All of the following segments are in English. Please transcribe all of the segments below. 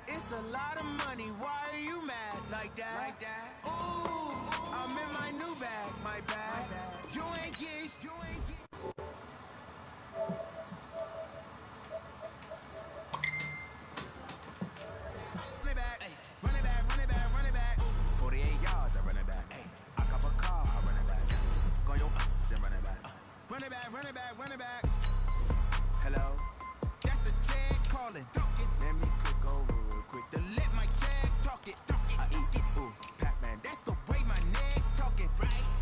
It's a lot of money. Why are you mad like that? Ooh, I'm in my new bag, my bag. You ain't geese. Run it back. 48 yards, I run it back. I cop a car, I run it back. Go yo, then run it back. Run it back. Hello, that's the check calling. Let me click over real quick to let my check talk it. I eat it, ooh, Pac-Man, that's the way my neck talking.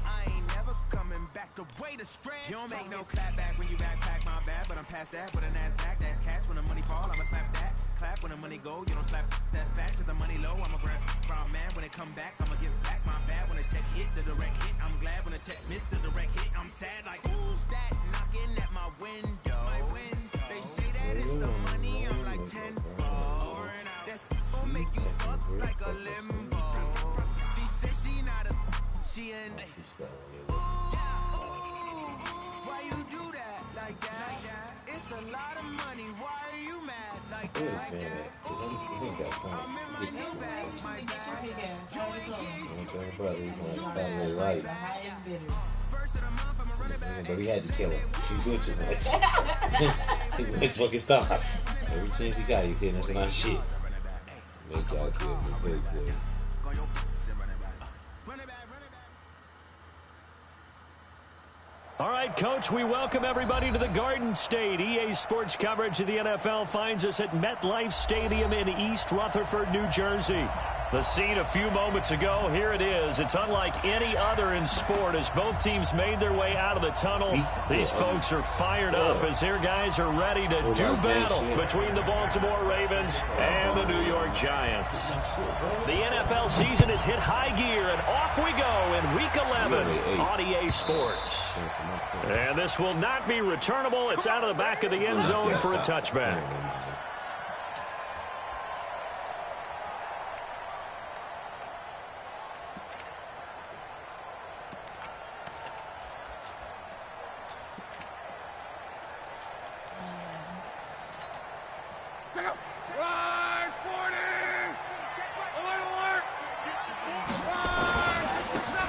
I ain't never coming back the way the stress. You don't make no clap back when you backpack my bad, but I'm past that. With a NASDAQ, that's cash. When the money fall, I'ma slap that. Clap when the money go, you don't slap. That's facts. If the money low, I'ma grab brown man. When it come back, I'ma give back my bad. When the check hit, the direct hit. I'm glad when the check missed the direct hit. I'm sad like who's that knocking at my window? They say that it's the money. I'm like 10 for. That's gonna make you up like a limbo. She said she not a. She in. Why you do that like that? It's a lot of money. Why are you mad like that? I'm in my new bag, my bag. You ain't right. First of the month, I'ma run it back. But we had to kill him. She's doing too much. Let's fucking stop. Every chance he got, he's hitting us in our shit. Make y'all kill me, big boy. All right, Coach, we welcome everybody to the Garden State. EA Sports coverage of the NFL finds us at MetLife Stadium in East Rutherford, New Jersey. The scene a few moments ago, here it is. It's unlike any other in sport as both teams made their way out of the tunnel. These folks are fired up as their guys are ready to do battle between the Baltimore Ravens and the New York Giants. The NFL season has hit high gear, and off we go in Week 11 on EA Sports. And this will not be returnable. It's out of the back of the end zone for a touchback.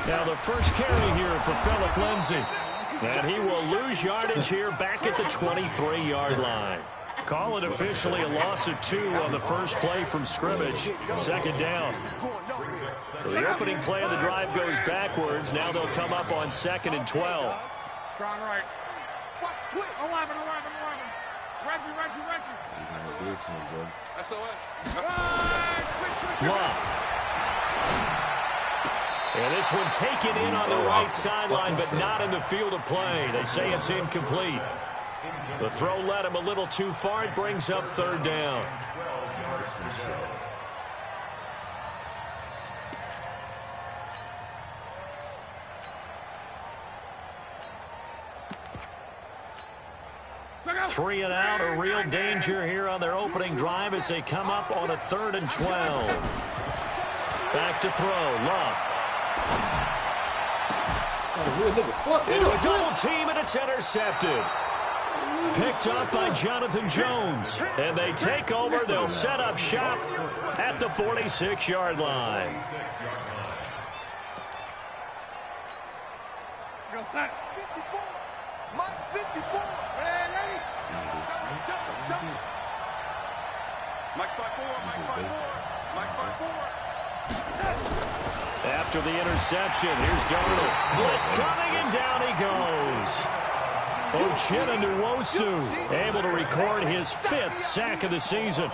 Now the first carry here for Phillip Lindsay. And he will lose yardage here back at the 23-yard line. Call it officially a loss of 2 on the first play from scrimmage. Second down. So the opening play of the drive goes backwards. Now they'll come up on 2nd and 12. Right. Watch quick. 11. Reggie. SOS. Love. And this one taken in on the right sideline, but not in the field of play. They say it's incomplete. The throw led him a little too far. It brings up 3rd down. Three and out, a real danger here on their opening drive as they come up on a 3rd and 12. Back to throw, Love. Into a double team, and it's intercepted. Picked up by Jonathan Jones. And they take over. They'll set up shop at the 46-yard line. Go set. 54. Mike 54. Ready? Mike 5-4. Mike 5-4. After the interception, here's Darnold. Blitz coming, and down he goes. Uchenna Nwosu able to record his 5th sack of the season.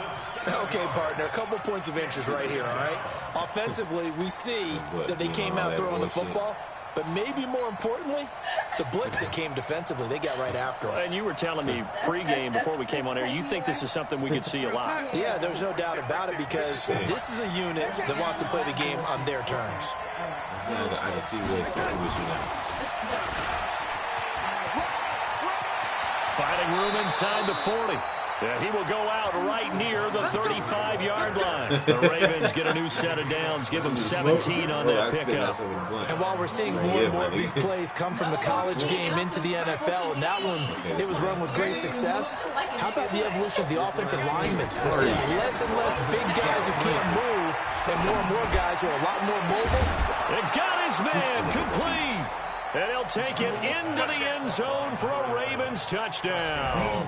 Okay, partner, a couple points of interest right here, all right? Offensively, we see that they came out throwing the football, but maybe more importantly, the blitz that came defensively, they got right after it. And you were telling me pregame before we came on air, you think this is something we could see a lot. Yeah, there's no doubt about it because this is a unit that wants to play the game on their terms. I can see where it's now. Finding room inside the 40. Yeah, he will go out right near the 35-yard line. The Ravens get a new set of downs, give them 17 on that pickup. And while we're seeing more and more of these plays come from the college game into the NFL, and that one, it was run with great success, how about the evolution of the offensive linemen? We're seeing less and less big guys who can't move, and more guys who are a lot more mobile. It got his man complete. And he'll take it into the end zone for a Ravens touchdown.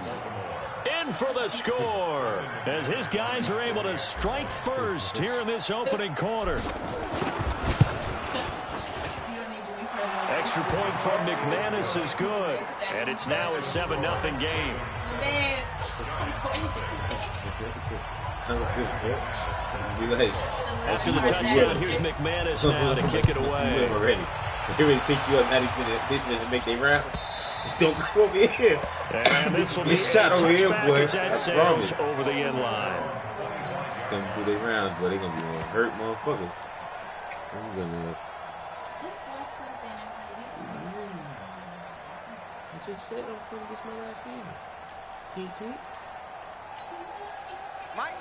In for the score as his guys are able to strike first here in this opening quarter. Extra point from McManus is good, and it's now a 7-0 game. After the touchdown, here's McManus now to kick it away. They already pick you up, not even to make their rounds. Don't come over here. And this will be a touchback as that sails over the end line. Just coming through their rounds, but they're going to be one hurt motherfucker. I just said I'm finna get my last game. TT.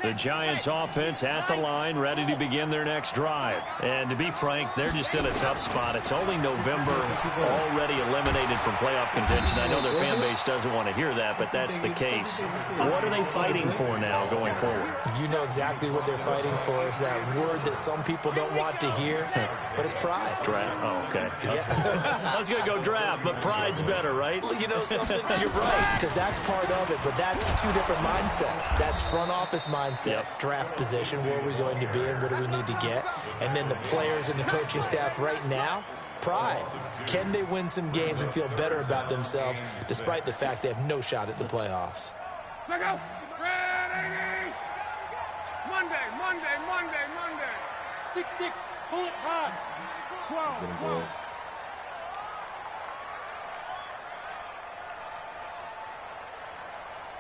The Giants offense at the line, ready to begin their next drive. And to be frank, they're just in a tough spot. It's only November, already eliminated from playoff contention. I know their fan base doesn't want to hear that, but that's the case. What are they fighting for now going forward? You know exactly what they're fighting for. Is that word that some people don't want to hear, but it's pride. Draft. Oh, okay. Yeah. I was going to go draft, but pride's better, right? Well, you know something? You're right, because that's part of it, but that's two different mindsets. That's front office mindset, draft position, where are we going to be and what do we need to get? And then the players and the coaching staff right now, pride. Can they win some games and feel better about themselves despite the fact they have no shot at the playoffs? Check out. Ready. Monday. 6-6. Pull it high. 12.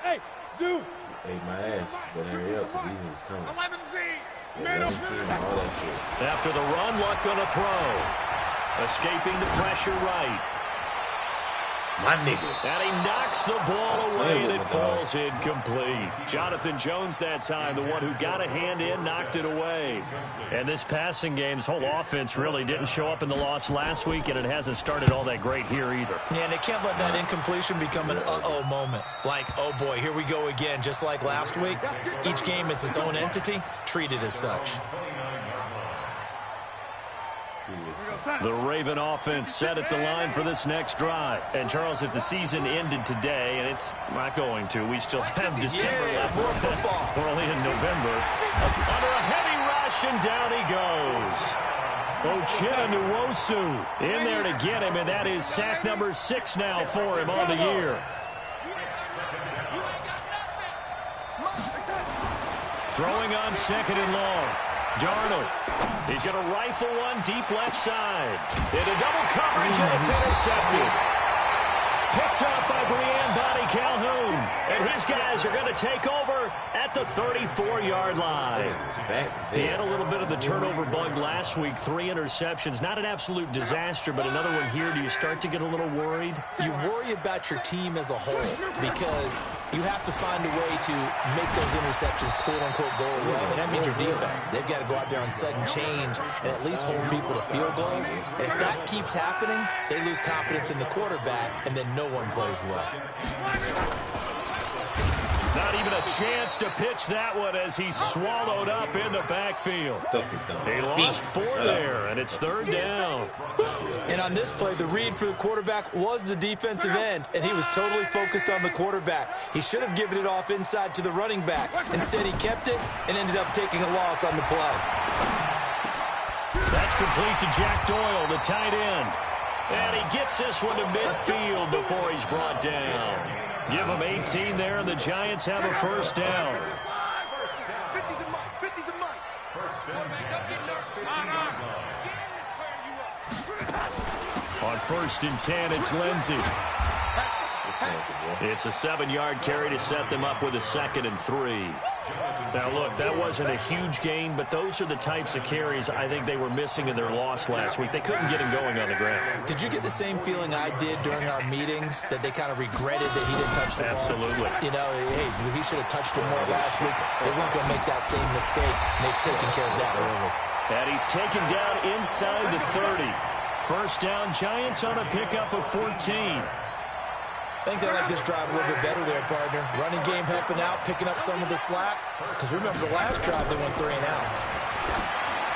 Hey, Zoo. Ate my ass, but hurry up, because these niggas coming. 11B. 11 team, all that shit. After the run, Luck gonna throw. Escaping the pressure right. My nigga. And he knocks the ball away and it falls incomplete. Jonathan Jones that time, the one who got a hand in, knocked it away. And this passing game's whole offense really didn't show up in the loss last week, and it hasn't started all that great here either. Yeah, and they can't let that incompletion become an uh-oh moment. Like, oh boy, here we go again, just like last week. Each game is its own entity, treated as such. The Raven offense set at the line for this next drive. And, Charles, if the season ended today, and it's not going to, we still have December left. More football. We're only in November. Under a heavy rush, and down he goes. Ochena Nwosu in there to get him, and that is sack number 6 now for him on the year. Throwing on 2nd and long. R.N.O. He's going to rifle one deep left side. Into double coverage, and it's intercepted. Picked up by Brian Bonnie Calhoun. And his guys are going to take over at the 34-yard line. He had a little bit of the turnover bug last week. 3 interceptions. Not an absolute disaster, but another one here. Do you start to get a little worried? You worry about your team as a whole because you have to find a way to make those interceptions, quote-unquote, go away. And that means your defense. They've got to go out there on sudden change and at least hold people to field goals. And if that keeps happening, they lose confidence in the quarterback, and then no one plays well. Not even a chance to pitch that one as he's swallowed up in the backfield. He lost 4 there, and it's 3rd down. And on this play, the read for the quarterback was the defensive end, and he was totally focused on the quarterback. He should have given it off inside to the running back. Instead, he kept it and ended up taking a loss on the play. That's complete to Jack Doyle, the tight end. And he gets this one to midfield before he's brought down. Give him 18 there, and the Giants have a 1st down. On 1st and 10, it's Lindsey. It's a 7-yard carry to set them up with a 2nd and 3. Now, look, that wasn't a huge gain, but those are the types of carries I think they were missing in their loss last week. They couldn't get him going on the ground. Did you get the same feeling I did during our meetings, that they kind of regretted that he didn't touch the ball? Absolutely. You know, hey, he should have touched it more last week. They weren't going to make that same mistake, and they've taken care of that early. And he's taken down inside the 30. First down, Giants on a pickup of 14. I think they like this drive a little bit better there, partner. Running game helping out, picking up some of the slack. Because remember, the last drive, they went 3 and out.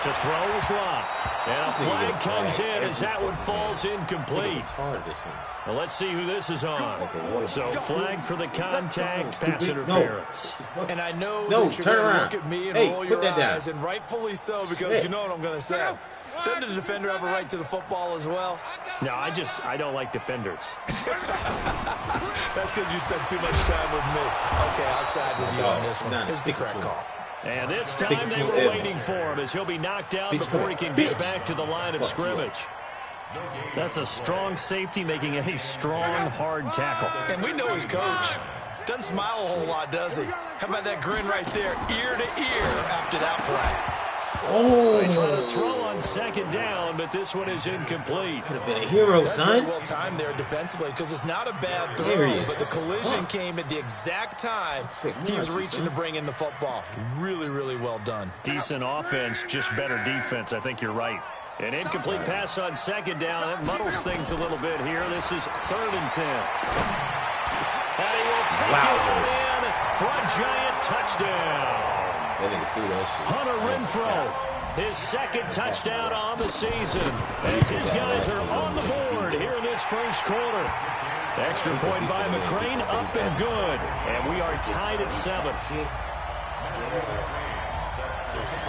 To throw is Lott. And a flag comes in as that one falls incomplete. Well, let's see who this is on. So, flag for the contact, pass interference. And I know that you're going to look at me and roll your eyes, and rightfully so, because you know what I'm going to say. Doesn't the defender have a right to the football as well? No, I don't like defenders. That's because you spend too much time with me. Okay, I'll side with you on this one. It's the correct call. And this time they were waiting for him as he'll be knocked down before he can get back to the line of scrimmage. That's a strong safety making a strong, hard tackle. And we know his coach. Doesn't smile a whole lot, does he? How about that grin right there, ear to ear after that play? They try to throw on 2nd down, but this one is incomplete. Could have been a hero, That's son. very well timed there defensively, because it's not a bad throw, but the collision came at the exact time he was reaching to bring in the football. Really, really well done. Decent offense, just better defense. I think you're right. An incomplete pass on 2nd down. That muddles things a little bit here. This is 3rd and 10. And he will take it in for a Giant touchdown. Hunter Renfrow, his 2nd touchdown on the season, as his guys are on the board here in this first quarter. Extra point by McCrane, up and good, and we are tied at 7.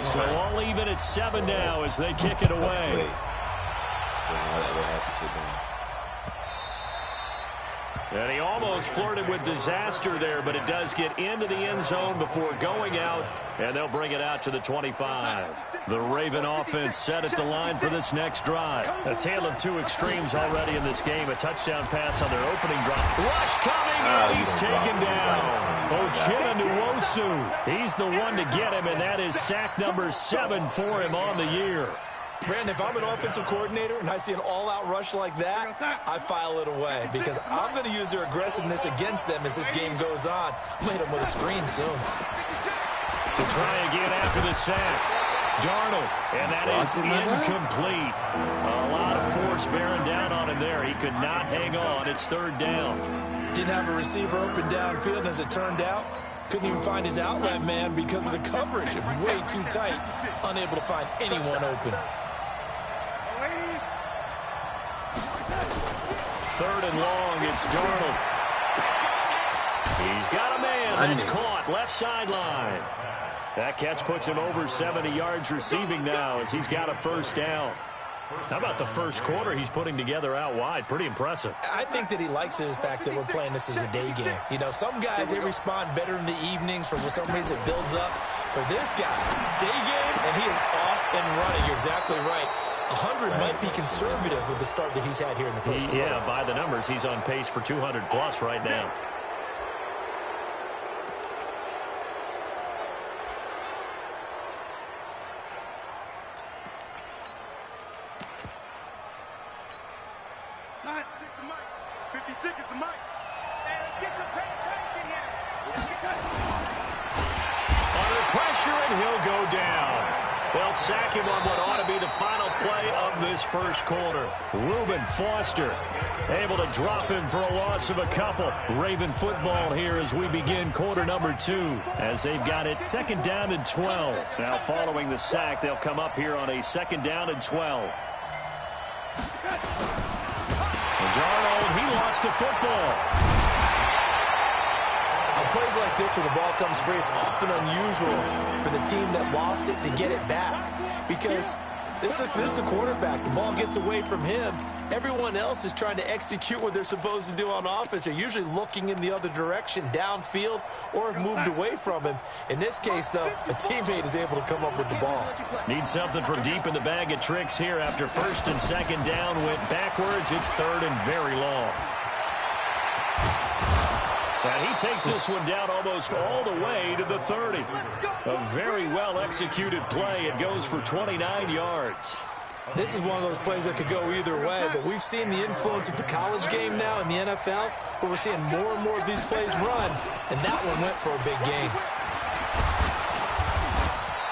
So all even at 7 now as they kick it away. And he almost flirted with disaster there, but it does get into the end zone before going out, and they'll bring it out to the 25. The Raven offense set at the line for this next drive. A tale of 2 extremes already in this game. A touchdown pass on their opening drive. Rush coming, and he's taken down. Ochena Nwosu. He's the one to get him, and that is sack number 7 for him on the year. Brandon, if I'm an offensive coordinator and I see an all-out rush like that, I file it away because I'm going to use their aggressiveness against them as this game goes on. I'm going to hit them with a screen soon. To try again after the sack. Darnold, and that is incomplete. A lot of force bearing down on him there. He could not hang on. It's 3rd down. Didn't have a receiver open downfield, and as it turned out, couldn't even find his outlet man because of the coverage. It was way too tight. Unable to find anyone open. 3rd and long, it's Darnold. He's got a man. That's caught. Left sideline. That catch puts him over 70 yards receiving now as he's got a 1st down. How about the first quarter he's putting together out wide? Pretty impressive. I think that he likes the fact that we're playing this as a day game. You know, some guys, they respond better in the evenings. For some reason, it builds up. For this guy, day game, and he is off and running. You're exactly right. 100 might be conservative with the start that he's had here in the first quarter. Yeah, by the numbers, he's on pace for 200-plus right now. Sack him on what ought to be the final play of this first quarter. Reuben Foster able to drop him for a loss of a couple. Raven football here as we begin quarter number 2, as they've got it 2nd down and 12. Now following the sack, they'll come up here on a 2nd down and 12. And Darnold, he lost the football. On plays like this where the ball comes free, it's often unusual for the team that lost it to get it back. Because This is the quarterback. The ball gets away from him. Everyone else is trying to execute what they're supposed to do on offense. They're usually looking in the other direction, downfield, or have moved away from him. In this case, though, a teammate is able to come up with the ball. Need something from deep in the bag of tricks here after first and second down went backwards. It's third and very long. And he takes this one down almost all the way to the 30. A very well-executed play. It goes for 29 yards. This is one of those plays that could go either way, but we've seen the influence of the college game now in the NFL, where we're seeing more and more of these plays run, and that one went for a big gain.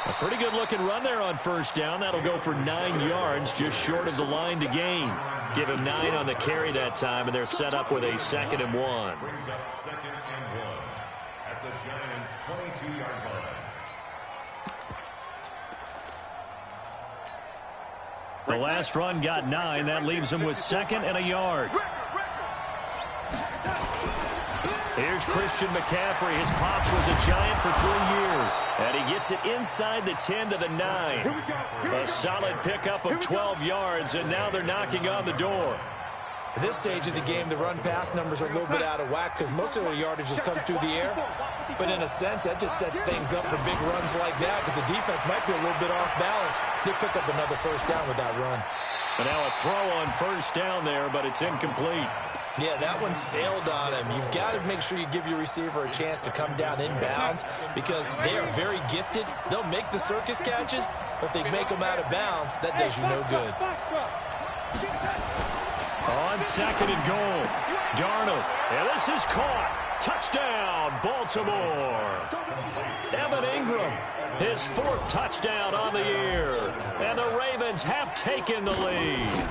A pretty good-looking run there on first down. That'll go for 9 yards, just short of the line to gain. Give him 9 on the carry that time, and they're set up with a 2nd and 1. Brings up 2nd and 1 at the Giants' 22-yard line. The last run got 9. That leaves him with 2nd and a yard. Here's Christian McCaffrey. His pops was a Giant for 3 years. And he gets it inside the 10 to the 9. A solid pickup of 12 yards, and now they're knocking on the door. At this stage of the game, the run-pass numbers are a little bit out of whack because most of the yardage has come through the air. But in a sense, that just sets things up for big runs like that because the defense might be a little bit off balance. They pick up another first down with that run. And now a throw on first down there, but it's incomplete. Yeah, that one sailed on him. You've got to make sure you give your receiver a chance to come down inbounds because they are very gifted. They'll make the circus catches, but if they make them out of bounds, that does you no good. On 2nd and goal, Darnold. And this is caught. Touchdown, Baltimore. Evan Ingram, his 4th touchdown on the year. And the Ravens have taken the lead.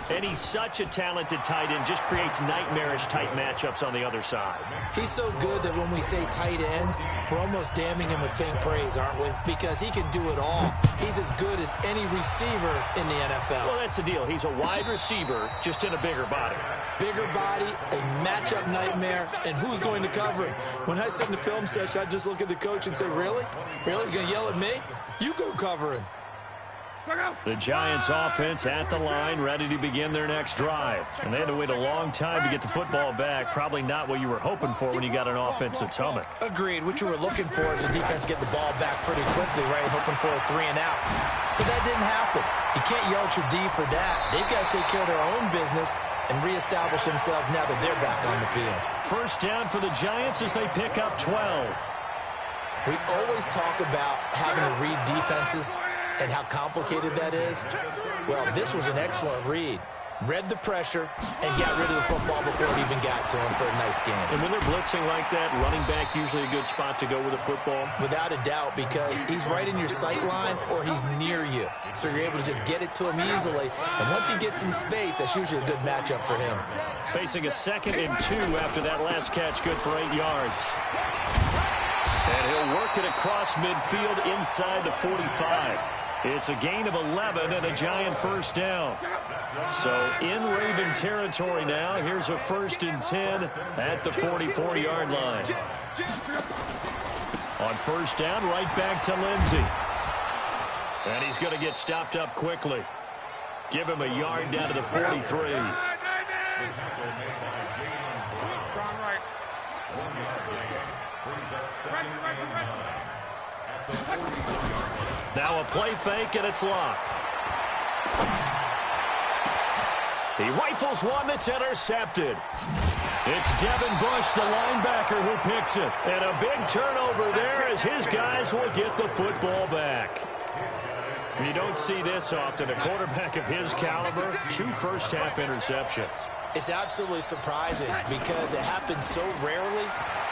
And he's such a talented tight end, just creates nightmarish-type matchups on the other side. He's so good that when we say tight end, we're almost damning him with faint praise, aren't we? Because he can do it all. He's as good as any receiver in the NFL. Well, that's the deal. He's a wide receiver, just in a bigger body. Bigger body, a matchup nightmare, and who's going to cover him? When I sit in the film session, I just look at the coach and say, really? Really? You're going to yell at me? You go cover him. The Giants offense at the line, ready to begin their next drive. And they had to wait a long time to get the football back. Probably not what you were hoping for when you got an offense that's humming. Agreed. What you were looking for is the defense get the ball back pretty quickly, right? Hoping for a 3 and out. So that didn't happen. You can't yell at your D for that. They've got to take care of their own business and reestablish themselves now that they're back on the field. First down for the Giants as they pick up 12. We always talk about having to read defenses and how complicated that is. Well, this was an excellent read. Read the pressure and got rid of the football before it even got to him for a nice game. And when they're blitzing like that, running back usually a good spot to go with the football? Without a doubt, because he's right in your sight line or he's near you. So you're able to just get it to him easily. And once he gets in space, that's usually a good matchup for him. Facing a 2nd and 2 after that last catch, good for 8 yards. And he'll work it across midfield inside the 45. It's a gain of 11 and a Giant first down. So in Raven territory now. Here's a 1st and 10 at the 44-yard line. On first down, right back to Lindsey. And he's going to get stopped up quickly. Give him a yard down to the 43. Now a play fake, and it's locked. He rifles one that's intercepted. It's Devin Bush, the linebacker, who picks it. And a big turnover there as his guys will get the football back. You don't see this often. A quarterback of his caliber, 2 first-half interceptions. It's absolutely surprising because it happens so rarely.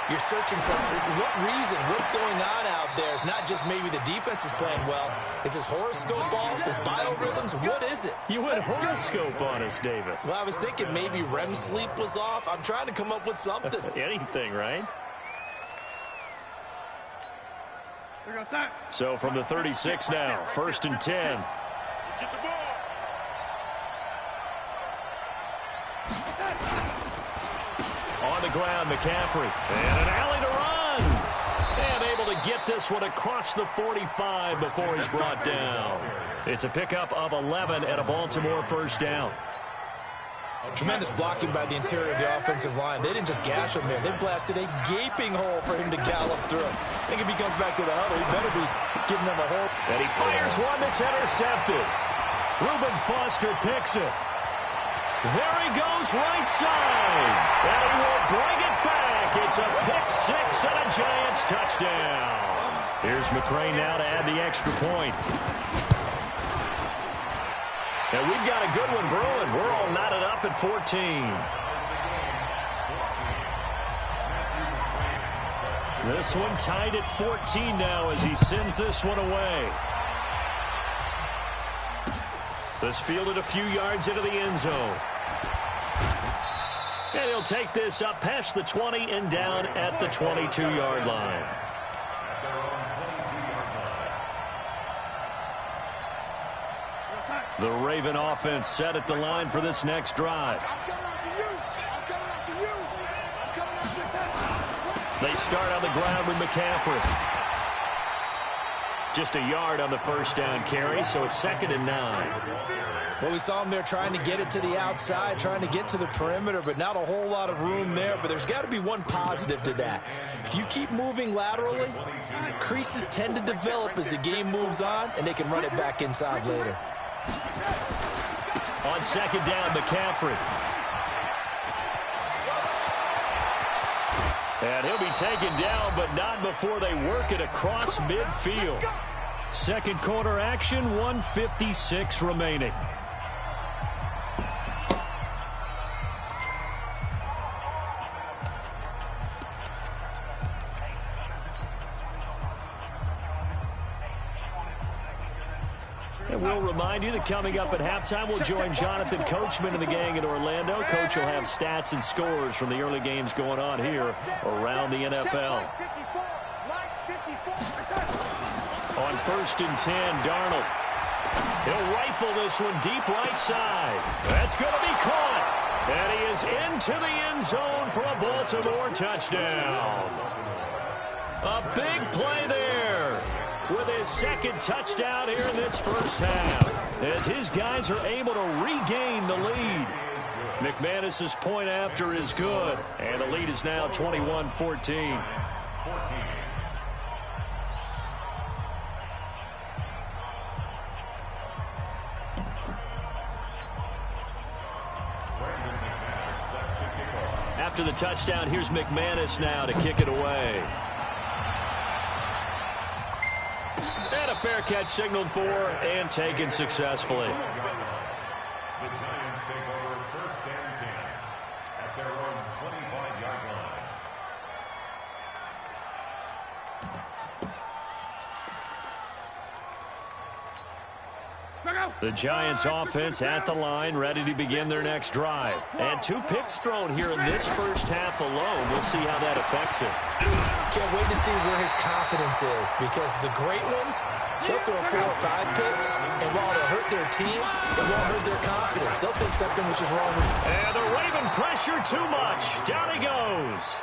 You're searching for what reason, what's going on out there. It's not just maybe the defense is playing well. Is his horoscope off? His biorhythms? What is it? You went horoscope on us, David. Well, I was thinking maybe REM sleep was off. I'm trying to come up with something. Anything, right? So from the 36 now, 1st and 10. On the ground, McCaffrey. And an alley to run. And able able to get this one across the 45 before he's brought down. It's a pickup of 11 and a Baltimore first down. Tremendous blocking by the interior of the offensive line. They didn't just gash him there. They blasted a gaping hole for him to gallop through. I think if he comes back to the huddle, he better be giving them a hole. And he fires one that's intercepted. Reuben Foster picks it. There he goes right side. And he will bring it back. It's a pick six and a Giants touchdown. Here's McCray now to add the extra point. And we've got a good one brewing. We're all knotted up at 14. This one tied at 14 now as he sends this one away. This fielded a few yards into the end zone. And he'll take this up past the 20 and down at the 22-yard line. The Raven offense set at the line for this next drive. They start on the ground with McCaffrey. Just a yard on the first down carry, so it's 2nd and 9. Well, we saw him there trying to get it to the outside, trying to get to the perimeter, but not a whole lot of room there. But there's got to be one positive to that. If you keep moving laterally, creases tend to develop as the game moves on, and they can run it back inside later. On 2nd down, McCaffrey. And he'll be taken down, but not before they work it across midfield. Second quarter action, 1:56 remaining. And we'll remind you that coming up at halftime, we'll join Jonathan Coachman and the gang in Orlando. Coach will have stats and scores from the early games going on here around the NFL. On 1st and 10, Darnold. He'll rifle this one deep right side. That's going to be caught. And he is into the end zone for a Baltimore touchdown. A big play there with his 2nd touchdown here in this first half, as his guys are able to regain the lead. McManus's point after is good, and the lead is now 21-14. After the touchdown, here's McManus now to kick it away. And a fair catch signaled for and taken successfully. The Giants take over 1st and 10 at their own 25-yard line. The Giants offense at the line, ready to begin their next drive. And 2 picks thrown here in this first half alone. We'll see how that affects him. Can't wait to see where his confidence is, because the great ones, they'll throw 4 or 5 picks, and while it'll hurt their team, it won't hurt their confidence. They'll think something which is wrong with them. And the Raven pressure too much. Down he goes.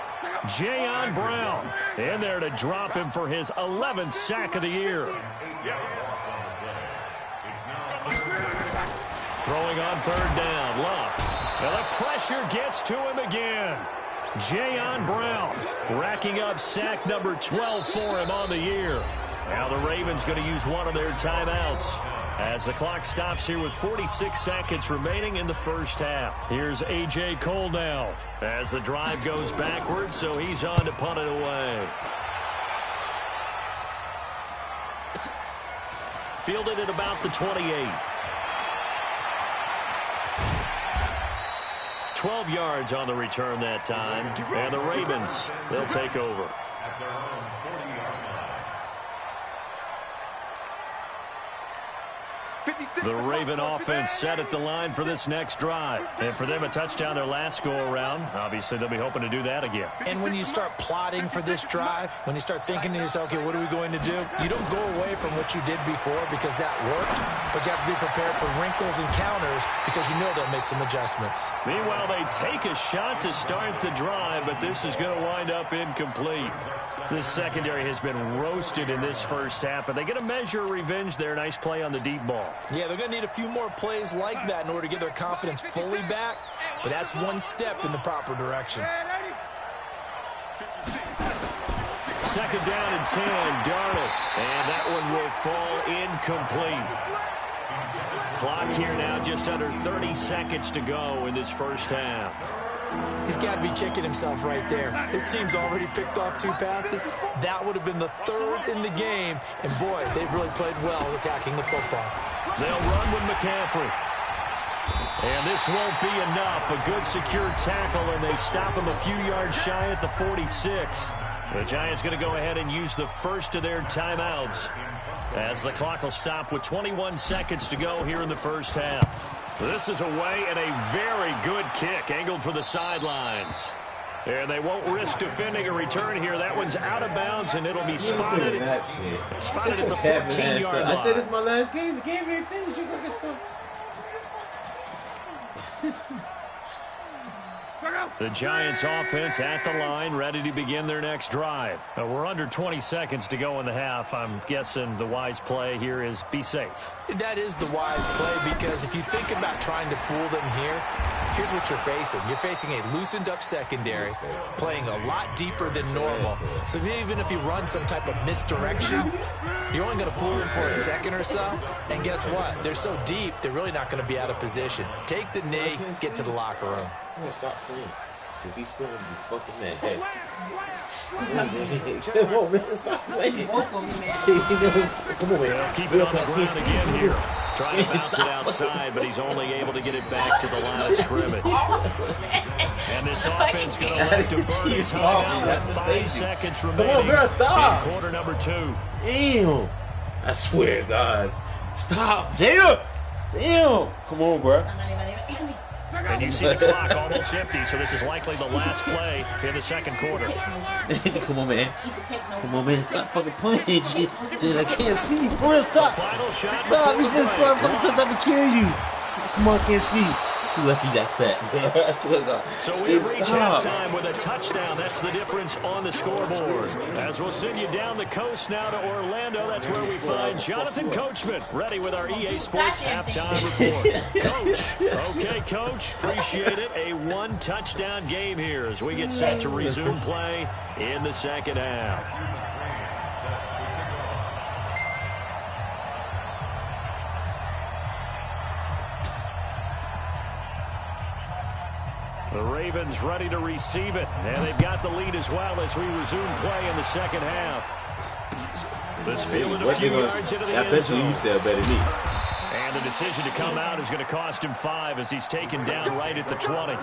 Jayon Brown in there to drop him for his 11th sack of the year. Throwing on 3rd down, Luck. Now the pressure gets to him again. Jayon Brown racking up sack number 12 for him on the year. Now the Ravens going to use one of their timeouts as the clock stops here with 46 seconds remaining in the first half. Here's A.J. Cole now as the drive goes backwards, so he's on to punt it away. Fielded at about the 28. 12 yards on the return that time. And the Ravens, they'll take over. At their own 40-yard line. 50 The Raven offense set at the line for this next drive. And for them, a touchdown their last go-around. Obviously, they'll be hoping to do that again. And when you start plotting for this drive, when you start thinking to yourself, okay, what are we going to do? You don't go away from what you did before because that worked, but you have to be prepared for wrinkles and counters because you know they'll make some adjustments. Meanwhile, they take a shot to start the drive, but this is going to wind up incomplete. This secondary has been roasted in this first half, but they get a measure of revenge there. Nice play on the deep ball. Yeah, they're going to need a few more plays like that in order to get their confidence fully back, but that's one step in the proper direction. Second down and 10, Darnold. And that one will fall incomplete. Clock here now just under 30 seconds to go in this first half. He's got to be kicking himself right there. His team's already picked off 2 passes. That would have been the 3rd in the game. And, boy, they've really played well attacking the football. They'll run with McCaffrey. And this won't be enough. A good secure tackle, and they stop him a few yards shy at the 46. The Giants going to go ahead and use the first of their timeouts as the clock will stop with 21 seconds to go here in the first half. This is away and a very good kick angled for the sidelines. And they won't risk defending a return here. That one's out of bounds, and it'll be spotted. Spotted at the 14-yard line. I said it's my last game. The game ain't finished. You fucking stuff. The Giants offense at the line, ready to begin their next drive. We're under 20 seconds to go in the half. I'm guessing the wise play here is be safe. That is the wise play because if you think about trying to fool them here, here's what you're facing. You're facing a loosened up secondary, playing a lot deeper than normal. So even if you run some type of misdirection, you're only going to fool them for a second or so. And guess what? They're so deep, they're really not going to be out of position. Take the knee, get to the locker room. I'm going to stop playing. Because he's going to be fucking mad. Hey. Come on, man. Stop playing. Come on, man. They'll keep it on the ground again here. Trying to bounce it outside, but he's only able to get it back to the line of scrimmage. And this offense going to elect to burn a timeout with 5 seconds remaining. Come on, girl, stop. In quarter number 2. Damn. I swear to God. Stop. Damn. Damn. Come on, bro. And you see the clock almost empty, so this is likely the last play in the second quarter. Come on, man. Come on, man. Stop fucking playing. Dude, I can't see. For real, stop. Final shot. Stop. He's just trying to fucking touch that to kill you. Come on, I can't see. You lucky that set. I swear to God. So we reach halftime with a touchdown. That's the difference on the scoreboard. As we'll send you down the coast now to Orlando, that's where we find Jonathan Coachman, ready with our EA Sports halftime report. Coach. Okay, Coach. Appreciate it. A 1-touchdown game here as we get set to resume play in the second half. The Ravens ready to receive it, and they've got the lead as well as we resume play in the second half. This fielded a few yards into the end zone. You said better than me. And the decision to come out is going to cost him 5 as he's taken down right at the 20.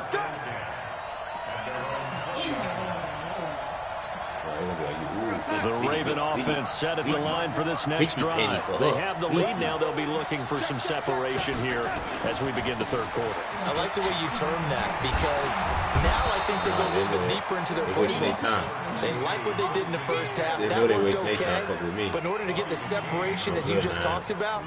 The Raven offense set at the line for this next drive. They have the lead now. They'll be looking for some separation here as we begin the third quarter. I like the way you term that because now I think they're going a little bit deeper into their football. They like what they did in the first half. That worked okay. But in order to get the separation that you just talked about,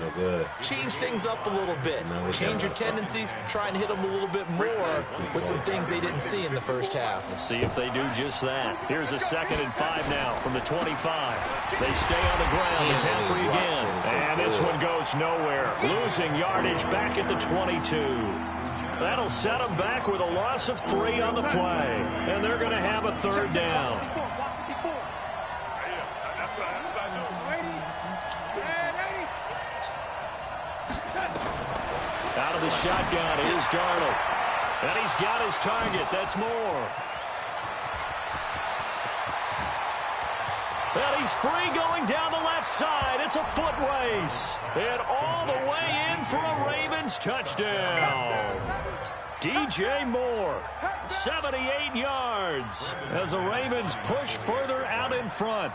change things up a little bit. Change your tendencies. Try and hit them a little bit more with some things they didn't see in the first half. Let's see if they do just that. Here's a 2nd and 5 now from the 25. They stay on the ground. McCaffrey again. And this one goes nowhere. Losing yardage back at the 22. That'll set them back with a loss of 3 on the play. And they're going to have a 3rd down. Out of the shotgun, here's Darnold. And he's got his target. That's Moore. And he's free going down the left side. It's a foot race. And all the way in for a Ravens touchdown. DJ Moore, 78 yards as the Ravens push further out in front.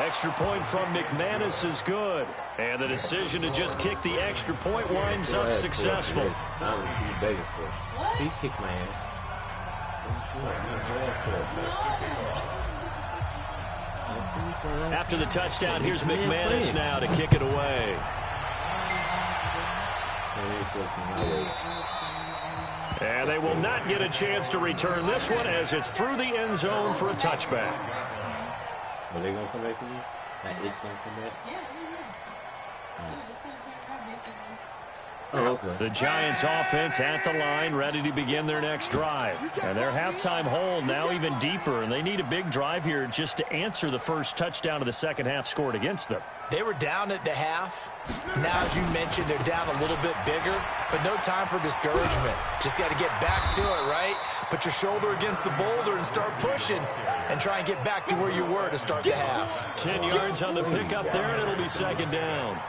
Extra point from McManus is good. And the decision to just kick the extra point winds up successful. Please kick my ass. After the touchdown, here's McManus now to kick it away. And they will not get a chance to return this one as it's through the end zone for a touchback. Are they going to come back for you? Like it's going to come back? Yeah. It's going to turn around, basically. Oh, okay. The Giants offense at the line, ready to begin their next drive. And their halftime hole now even deeper, and they need a big drive here just to answer the first touchdown of the second half scored against them. They were down at the half. Now, as you mentioned, they're down a little bit bigger, but no time for discouragement. Just got to get back to it, right? Put your shoulder against the boulder and start pushing and try and get back to where you were to start the half. 10 yards on the pickup there, and it'll be second down.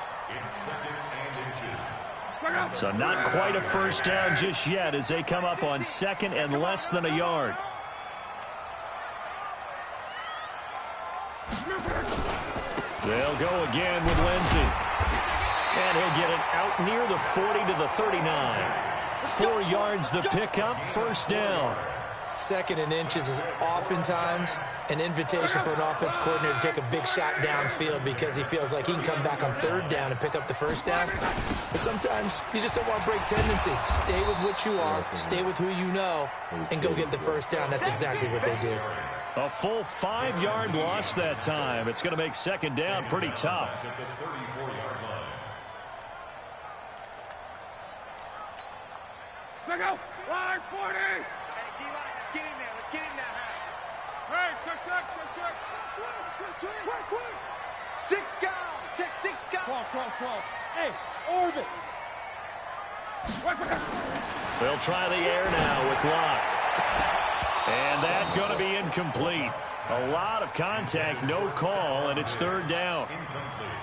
So not quite a first down just yet as they come up on second and less than a yard. They'll go again with Lindsey. And he'll get it out near the 40 to the 39. 4 yards the pickup, first down. Second and inches is oftentimes an invitation for an offense coordinator to take a big shot downfield because he feels like he can come back on third down and pick up the first down. But sometimes you just don't want to break tendency. Stay with what you are, stay with who you know, and go get the first down. That's exactly what they did. A full 5-yard loss that time. It's going to make second down pretty tough. Check out. Line 40. Hey, check. Quick. 6 guys. Check 6 guys. 12. Hey, orbit. They'll try the air now with Locke. And that's going to be incomplete. A lot of contact, no call, and it's third down.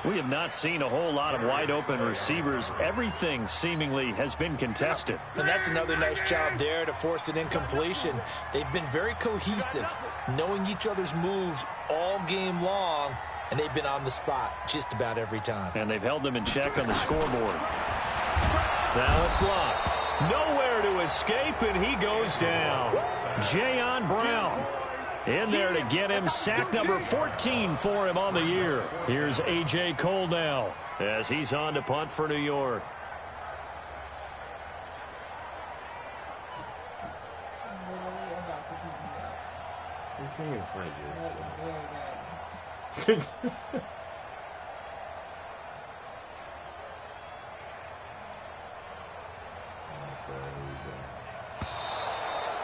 We have not seen a whole lot of wide-open receivers. Everything seemingly has been contested. And that's another nice job there to force an incompletion. They've been very cohesive, knowing each other's moves all game long, and they've been on the spot just about every time. And they've held them in check on the scoreboard. Now it's Locke. Nowhere to escape, and he goes down. Jayon Brown in there to get him sack number 14 for him on the year. Here's A.J. Cole now as he's on to punt for New York. We can't even find you.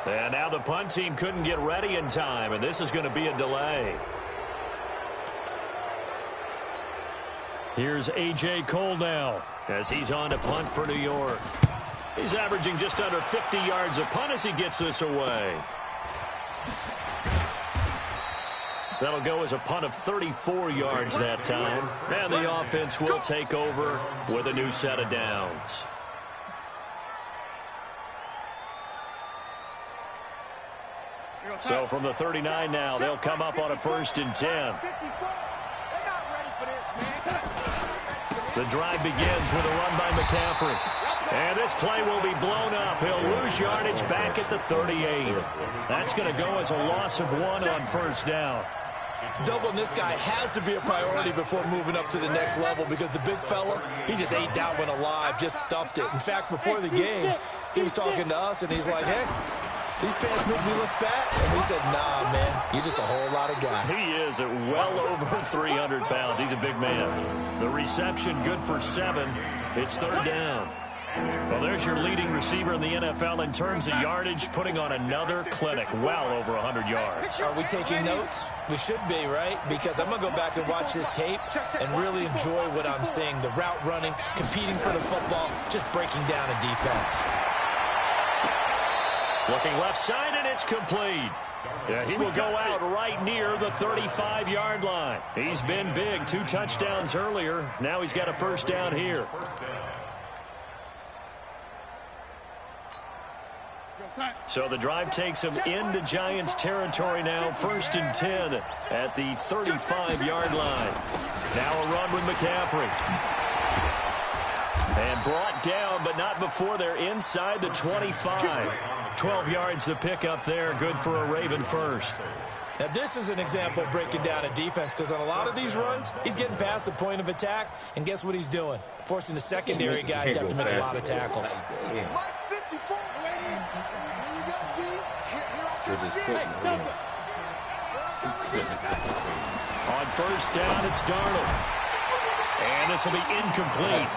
And now the punt team couldn't get ready in time, and this is going to be a delay. Here's A.J. Cole now as he's on to punt for New York. He's averaging just under 50 yards a punt as he gets this away. That'll go as a punt of 34 yards that time. And the offense will take over with a new set of downs. So from the 39 now, they'll come up on a 1st and 10. The drive begins with a run by McCaffrey. And this play will be blown up. He'll lose yardage back at the 38. That's going to go as a loss of 1 on first down. Doubling this guy has to be a priority before moving up to the next level because the big fella, he just ate that one alive, just stuffed it. In fact, before the game, he was talking to us, and he's like, hey, these pants make me look fat. And we said, nah, man, you're just a whole lot of guy. He is at well over 300 pounds. He's a big man. The reception good for 7. It's third down. Well, there's your leading receiver in the NFL in terms of yardage, putting on another clinic, well over 100 yards. Are we taking notes? We should be, right? Because I'm going to go back and watch this tape and really enjoy what I'm seeing. The route running, competing for the football, just breaking down a defense. Looking left side, and it's complete. Yeah, he will go out right near the 35-yard line. He's been big, 2 touchdowns earlier. Now he's got a first down here. So the drive takes them into Giants territory now, 1st and 10 at the 35-yard line. Now a run with McCaffrey. And brought down, but not before they're inside the 25. 12 yards the pickup there, good for a Raven first. Now, this is an example of breaking down a defense, because on a lot of these runs, he's getting past the point of attack, and guess what he's doing? Forcing the secondary guys to have to make a lot of tackles. On first down, it's Darnold. And this will be incomplete.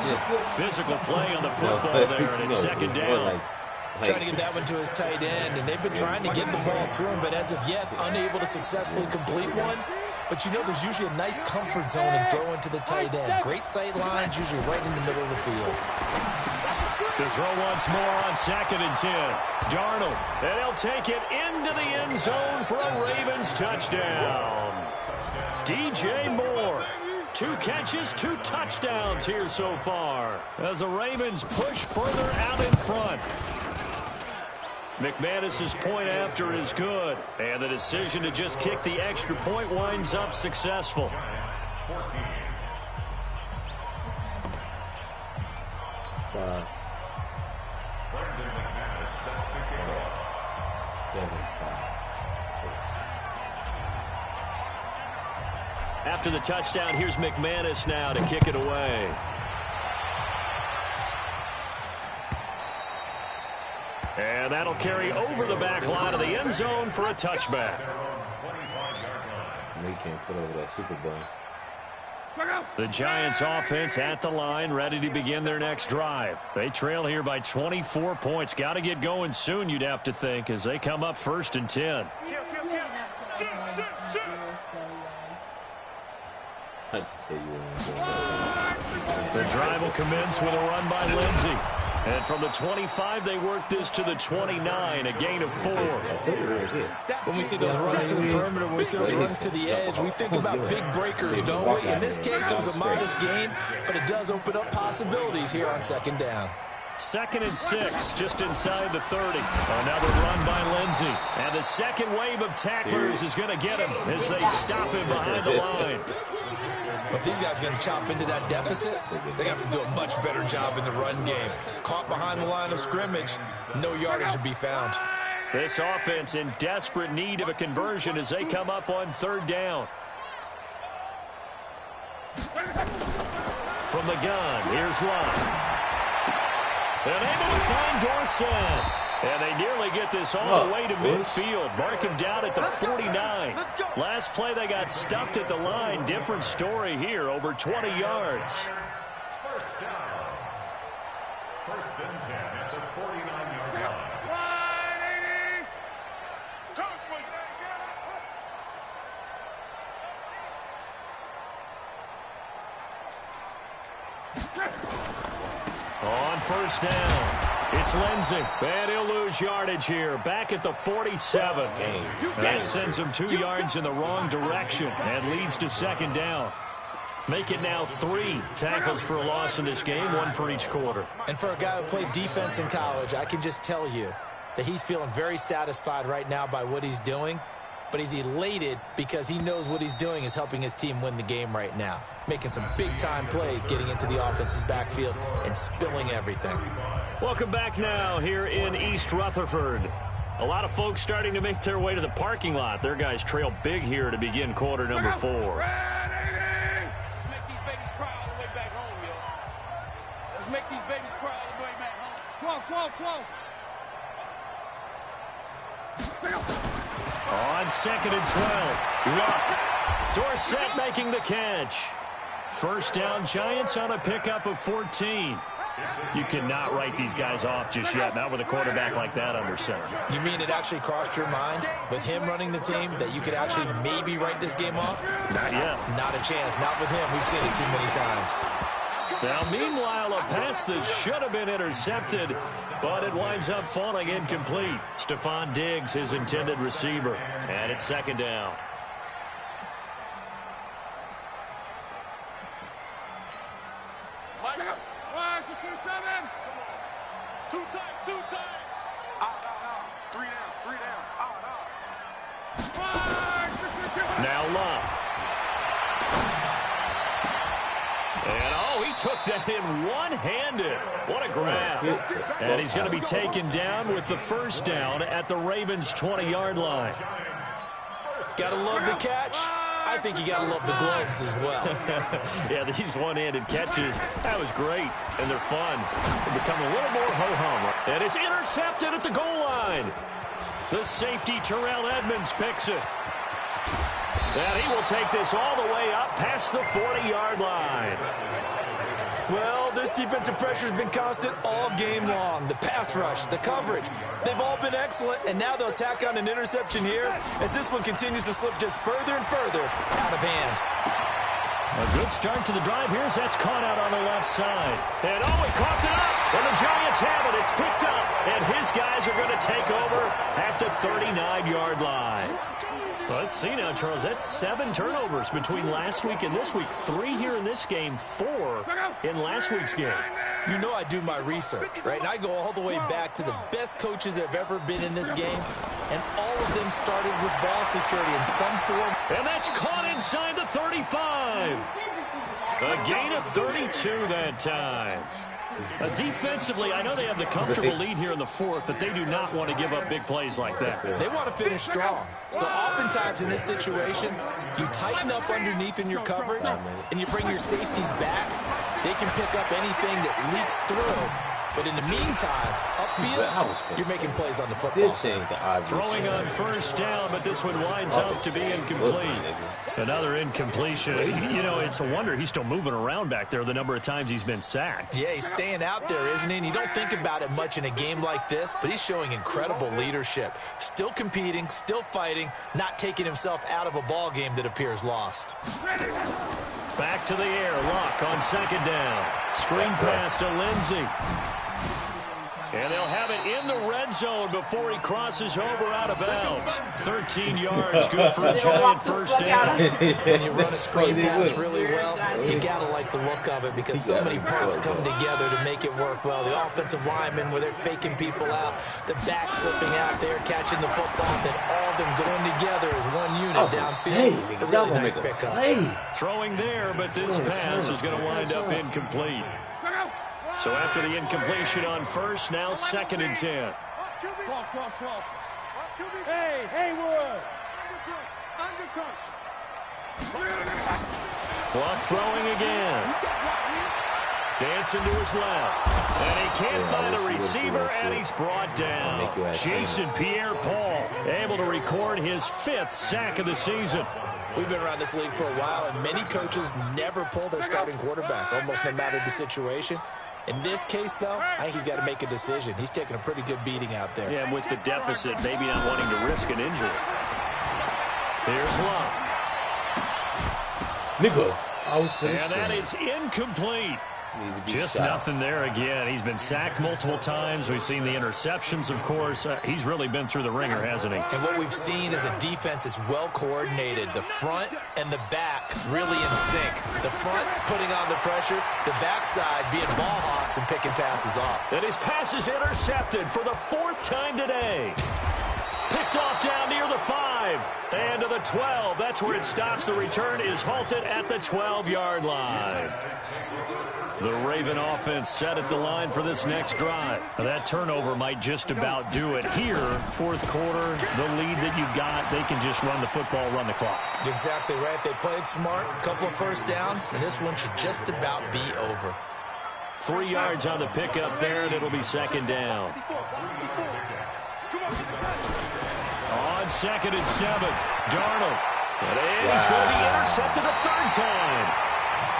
Physical play on the football there, and it's 2nd down. Trying to get that one to his tight end, and they've been trying to get the ball to him, but as of yet, unable to successfully complete one. But you know there's usually a nice comfort zone in throwing to the tight end. Great sight lines, usually right in the middle of the field. To throw once more on 2nd and 10. Darnold, and he'll take it into the end zone for a Ravens touchdown. DJ Moore. 2 catches, 2 touchdowns here so far as the Ravens push further out in front. McManus's point after is good, and the decision to just kick the extra point winds up successful. After the touchdown, here's McManus now to kick it away. And that'll carry over the back line of the end zone for a touchback. They can't put over that Super Bowl. The Giants offense at the line, ready to begin their next drive. They trail here by 24 points. Got to get going soon, you'd have to think, as they come up 1st and 10. The drive will commence with a run by Lindsey. And from the 25, they work this to the 29, a gain of 4. When we see those runs to the perimeter, when we see those runs to the edge, we think about big breakers, don't we? In this case, it was a modest gain, but it does open up possibilities here on 2nd down. 2nd and 6, just inside the 30. Another run by Lindsey. And the second wave of tacklers is going to get him as they stop him behind the line. If these guys are going to chop into that deficit, they got to do a much better job in the run game. Caught behind the line of scrimmage, no yardage to be found. This offense in desperate need of a conversion as they come up on 3rd down. From the gun, here's Love. And able to find Dorsett. And they nearly get this all the way to midfield. Mark him down at the 49. Last play, they got stuffed at the line. Different story here, over 20 yards. First down. 1st and 10 at the 49-yard line. On 1st down. It's Lindsey, and he'll lose yardage here. Back at the 47. That sends him 2 yards in the wrong direction and leads to 2nd down. Make it now 3 tackles for a loss in this game, 1 for each quarter. And for a guy who played defense in college, I can just tell you that he's feeling very satisfied right now by what he's doing. But he's elated because he knows what he's doing is helping his team win the game right now. Making some big-time plays, getting into the offense's backfield and spilling everything. Welcome back now here in East Rutherford. A lot of folks starting to make their way to the parking lot. Their guys trail big here to begin quarter number 4. Let's make these babies cry all the way back home, yo. Let's make these babies cry all the way back home. On 2nd and 12. Luck. Dorsett making the catch. 1st down, Giants on a pickup of 14. You cannot write these guys off just yet, not with a quarterback like that under center. You mean it actually crossed your mind with him running the team that you could actually maybe write this game off? Not yet. Not a chance. Not with him. We've seen it too many times. Now, meanwhile, a pass that should have been intercepted, but it winds up falling incomplete. Stephon Diggs, his intended receiver, and it's 2nd down. Two times. Now Love. And, oh, he took that in one-handed. What a grab. And he's going to be taken down with the first down at the Ravens' 20-yard line. Gotta love the catch. I think you gotta love the gloves as well. Yeah, these one-handed catches, that was great, and they're fun. They become a little more ho-hum. And it's intercepted at the goal line. The safety, Terrell Edmonds, picks it. And he will take this all the way up past the 40-yard line. Well, this defensive pressure has been constant all game long. The pass rush, the coverage, they've all been excellent, and now they'll tack on an interception here as this one continues to slip just further and further out of hand. A good start to the drive here as that's caught out on the left side. And, oh, he coughed it up. And the Giants have it. It's picked up. And his guys are going to take over at the 39-yard line. Well, let's see now, Charles. That's 7 turnovers between last week and this week. 3 here in this game, 4 in last week's game. You know I do my research, right? And I go all the way back to the best coaches that have ever been in this game. And all of them started with ball security in some form. And that's caught inside the 35. A gain of 32 that time. Defensively, I know they have the comfortable lead here in the 4th, but they do not want to give up big plays like that. They want to finish strong. So oftentimes in this situation, you tighten up underneath in your coverage, and you bring your safeties back. They can pick up anything that leaks through. But in the meantime, upfield, you're making plays on the football. Throwing on first down, but this one winds up to be incomplete. Another incompletion. You know, it's a wonder he's still moving around back there the number of times he's been sacked. Yeah, he's staying out there, isn't he? And you don't think about it much in a game like this, but he's showing incredible leadership. Still competing, still fighting, not taking himself out of a ball game that appears lost. Back to the air. Luck on second down. Screen pass to Lindsey. And they'll have it in the red zone before he crosses over out of bounds. 13 yards, good for a giant first down. When you run a screen pass really well, you got to like the look of it because so many parts come together to make it work well. The offensive linemen where they're faking people out, the back slipping out there, catching the football, then all of them going together as one unit downfield. A really nice pickup. Throwing there, but this pass is going to wind up incomplete. So after the incompletion on first, now 2nd and 10. Hey, Haywood. Luck throwing again. Dancing to his left. And he can't find a receiver, and he's brought down. Jason Pierre-Paul able to record his 5th sack of the season. We've been around this league for a while, and many coaches never pull their starting quarterback, almost no matter the situation. In this case, though, I think he's got to make a decision. He's taking a pretty good beating out there. Yeah, and with the deficit, maybe not wanting to risk an injury. Here's Luck. Nigga. And that is incomplete. Just nothing there again. He's been sacked multiple times. We've seen the interceptions, of course. He's really been through the ringer, hasn't he? And what we've seen is a defense that's well coordinated. The front and the back really in sync. The front putting on the pressure, the backside being ball hawks and picking passes off. And his pass is intercepted for the 4th time today. Picked off down near the 5 and to the 12. That's where it stops. The return is halted at the 12-yard line. The Raven offense set at the line for this next drive. That turnover might just about do it here. 4th quarter, the lead that you've got, they can just run the football, run the clock. You're exactly right. They played smart, a couple of first downs, and this one should just about be over. 3 yards on the pickup there, and it'll be 2nd down. On 2nd and 7, Darnold. And he's going to be intercepted a 3rd time.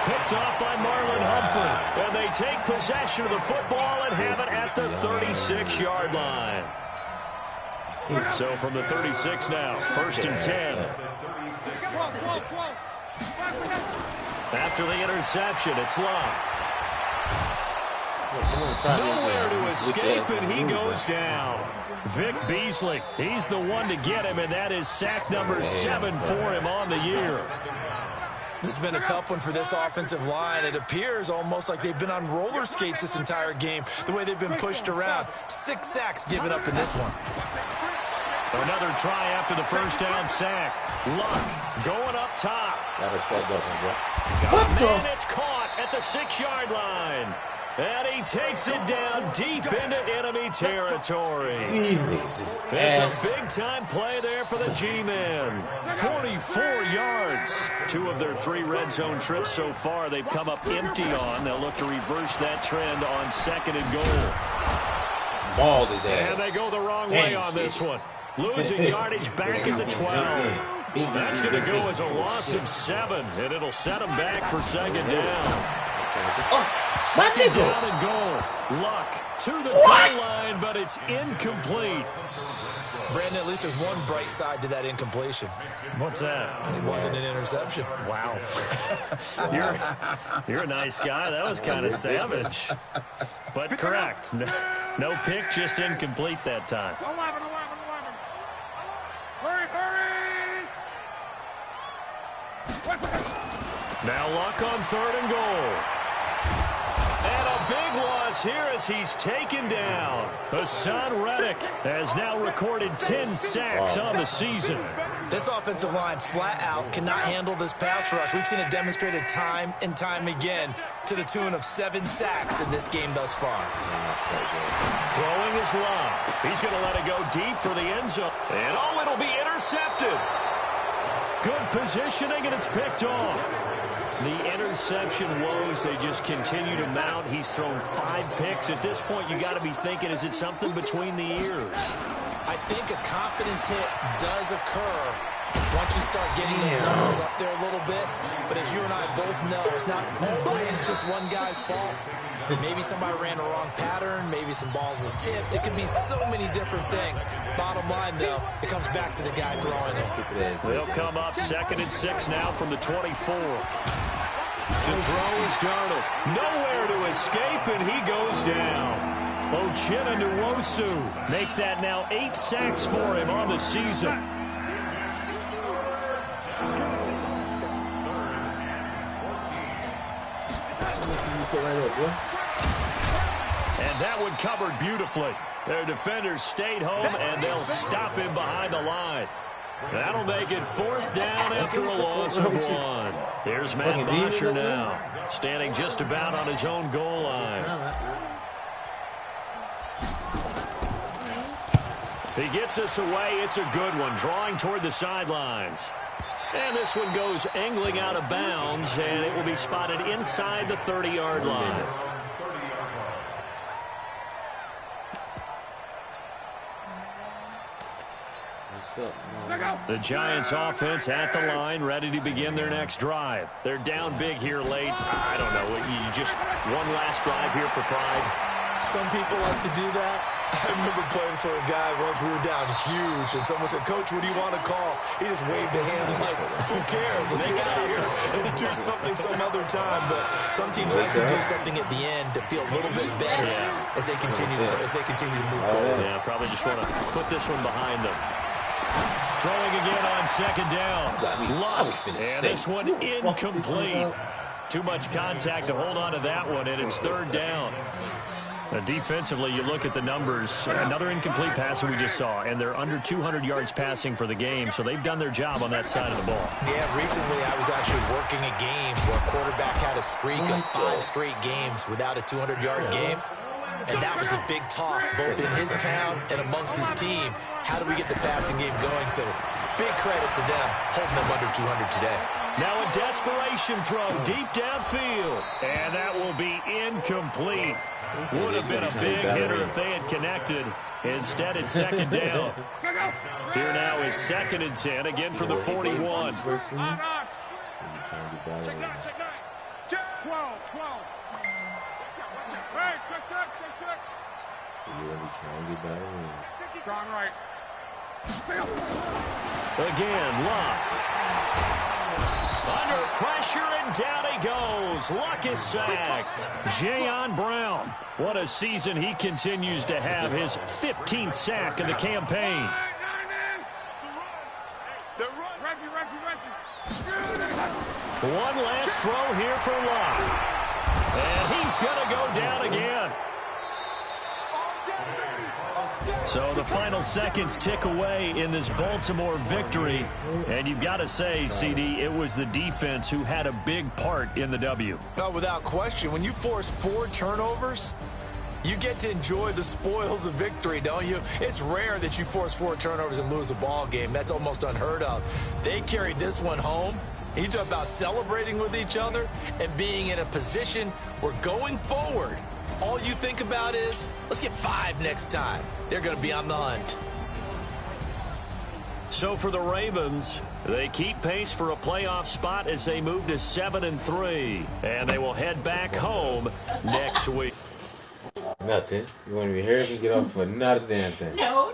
Picked off by Marlon Humphrey. And they take possession of the football and have it at the 36-yard line. So from the 36 now, 1st and 10. After the interception, it's Luck. Nowhere to escape, and he goes down. Vic Beasley, he's the one to get him, and that is sack number 7 for him on the year. This has been a tough one for this offensive line. It appears almost like they've been on roller skates this entire game, the way they've been pushed around. 6 sacks given up in this one. Another try after the first down sack. Luck going up top. Gotta start that one, bro. And it's caught at the 6-yard line. And he takes it down deep into enemy territory. Jeez, this is It's a big-time play there for the G-Men. 44 yards. 2 of their 3 red zone trips so far they've come up empty on. They'll look to reverse that trend on 2nd and goal. Balled his ass. And they go the wrong way on this one. Losing yardage back at the 12. That's going to go as a loss of 7, and it'll set them back for 2nd down. Second down and goal. Luck to the goal line, but it's incomplete. Brandon, at least there's one bright side to that incompletion. What's that? It wasn't an interception. Wow. You're a nice guy. That was kind of savage. But correct. No pick, just incomplete that time. 11. Hurry. Now Luck on 3rd and goal. And a big loss here as he's taken down. Hassan Reddick has now recorded 10 sacks on the season. This offensive line flat out cannot handle this pass rush. We've seen it demonstrated time and time again to the tune of 7 sacks in this game thus far. Throwing his lob. He's going to let it go deep for the end zone. And it'll be intercepted. Good positioning, and it's picked off. The interception woes, they just continue to mount. He's thrown 5 picks. At this point, you got to be thinking, is it something between the ears? I think a confidence hit does occur once you start getting those numbers up there a little bit. But as you and I both know, it's not always just one guy's fault. Maybe somebody ran the wrong pattern. Maybe some balls were tipped. It could be so many different things. Bottom line, though, it comes back to the guy throwing it. They'll come up 2nd and 6 now from the 24. To throw is Darnold. Nowhere to escape, and he goes down. Ochena Nwosu make that now 8 sacks for him on the season. And that one covered beautifully. Their defenders stayed home, and they'll stop him behind the line. That'll make it 4th down after a loss of 1. Here's Matt Bosher now, standing just about on his own goal line. He gets us away. It's a good one, drawing toward the sidelines. And this one goes angling out of bounds, and it will be spotted inside the 30-yard line. The Giants offense at the line, ready to begin their next drive. They're down big here late. I don't know. You just one last drive here for pride. Some people like to do that. I remember playing for a guy once. We were down huge, and someone said, "Coach, what do you want to call?" He just waved a hand like, "Who cares? Let's get out of here and do something some other time." But some teams like to do something at the end to feel a little bit better as they continue to move forward. Yeah, probably just want to put this one behind them. Throwing again on 2nd down. Luck. And this one incomplete. Too much contact to hold on to that one, and it's 3rd down. Defensively, you look at the numbers. Another incomplete passer we just saw, and they're under 200 yards passing for the game, so they've done their job on that side of the ball. Yeah, recently I was actually working a game where a quarterback had a streak of 5 straight games without a 200-yard game. And that was a big talk, both in his town and amongst his team. How do we get the passing game going? So big credit to them, holding them under 200 today. Now a desperation throw deep downfield. And that will be incomplete. Would have been a big hitter if they had connected. Instead, it's 2nd down. Here now is 2nd and 10, again for the 41. Check 9. 12. Hey, check. Strong right. Again, Luck. Under pressure, and down he goes. Luck is sacked. Jayon Brown. What a season he continues to have. His 15th sack of the campaign. One last throw here for Luck. And he's going to go down again. So the final seconds tick away in this Baltimore victory. And you've got to say, CD, it was the defense who had a big part in the W. Oh, without question. When you force 4 turnovers, you get to enjoy the spoils of victory, don't you? It's rare that you force 4 turnovers and lose a ball game. That's almost unheard of. They carried this one home. You talk about celebrating with each other and being in a position where going forward, all you think about is, let's get 5 next time. They're going to be on the hunt. So for the Ravens, they keep pace for a playoff spot as they move to 7-3. And they will head back home next week. Nothing. You want to be here? You get off for not a damn thing. No.